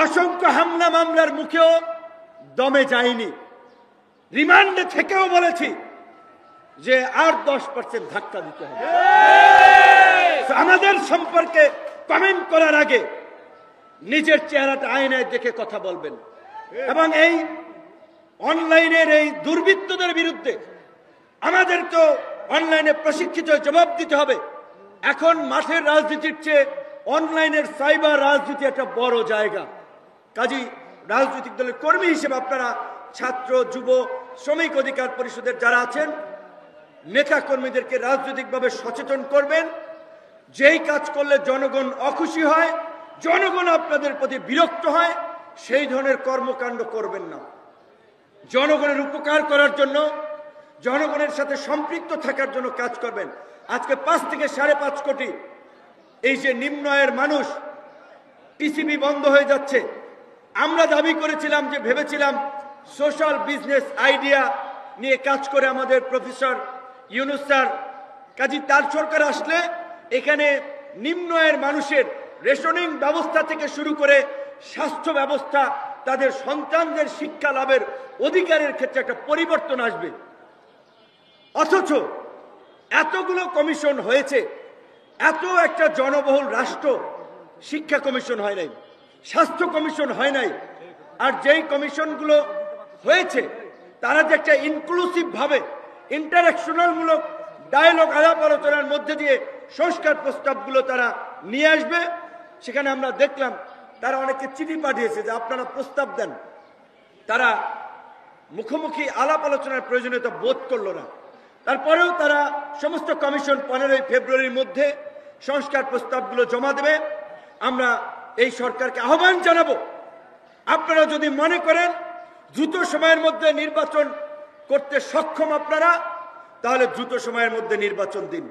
অসংখ্য হামলা মামলার মুখেও দমে যায়নি। রিমান্ডে থেকেও বলেছি যে আর 10% ধাক্কা দিতে হবে। আমাদের সম্পর্কে কমেন্ট করার আগে নিজের চেহারাটা আয়নায় দেখে কথা বলবেন এবং এই অনলাইনের এই দুর্বৃত্তদের বিরুদ্ধে আমাদের তো অনলাইনে প্রশিক্ষিত জবাব দিতে হবে। এখন মাঠের রাজনীতির চেয়ে অনলাইনের সাইবার রাজনীতি একটা বড় জায়গা। কাজী রাজনৈতিক দলের কর্মী হিসেবে আপনারা ছাত্র, যুব, শ্রমিক অধিকার পরিষদের যারা আছেন নেতা কর্মীদেরকে রাজনৈতিকভাবে সচেতন করবেন। যেই কাজ করলে জনগণ অখুশি হয়, জনগণ আপনাদের প্রতি বিরক্ত হয়, সেই ধরনের কর্মকাণ্ড করবেন না। জনগণের উপকার করার জন্য, জনগণের সাথে সম্পৃক্ত থাকার জন্য কাজ করবেন। আজকে 5 থেকে 5.5 কোটি এই যে নিম্ন আয়ের মানুষ, টিসিবি বন্ধ হয়ে যাচ্ছে। আমরা দাবি করেছিলাম যে ভেবেছিলাম সোশ্যাল বিজনেস আইডিয়া নিয়ে কাজ করে আমাদের প্রফেসর ইউনুস স্যার, কাজী তার সরকার আসলে এখানে নিম্ন আয়ের মানুষের রেশনিং ব্যবস্থা থেকে শুরু করে স্বাস্থ্য ব্যবস্থা, তাদের সন্তানদের শিক্ষা লাভের অধিকারের ক্ষেত্রে একটা পরিবর্তন আসবে। অথচ এতগুলো কমিশন হয়েছে, এত একটা জনবহুল রাষ্ট্র, শিক্ষা কমিশন হয় নাই, স্বাস্থ্য কমিশন হয় নাই। আর যেই কমিশনগুলো হয়েছে তারা যে একটা ইনক্লুসিভ ভাবে ইন্টারাকশনাল মূলক ডায়ালগ, আলাপ আলোচনার মধ্যে দিয়ে সংস্কার প্রস্তাবগুলো তারা নিয়ে আসবে, সেখানে আমরা দেখলাম তারা অনেকে চিঠি পাঠিয়েছে যে আপনারা প্রস্তাব দেন। তারা মুখোমুখি আলাপ আলোচনার প্রয়োজনীয়তা বোধ করলো না। তারপরেও তারা সমস্ত কমিশন 15 ফেব্রুয়ারির মধ্যে সংস্কার প্রস্তাবগুলো জমা দেবে। আমরা এই সরকারকে আহ্বান জানাবো, আপনারা যদি মনে করেন দ্রুত সময়ের মধ্যে নির্বাচন করতে সক্ষম আপনারা, তাহলে দ্রুত সময়ের মধ্যে নির্বাচন দিন।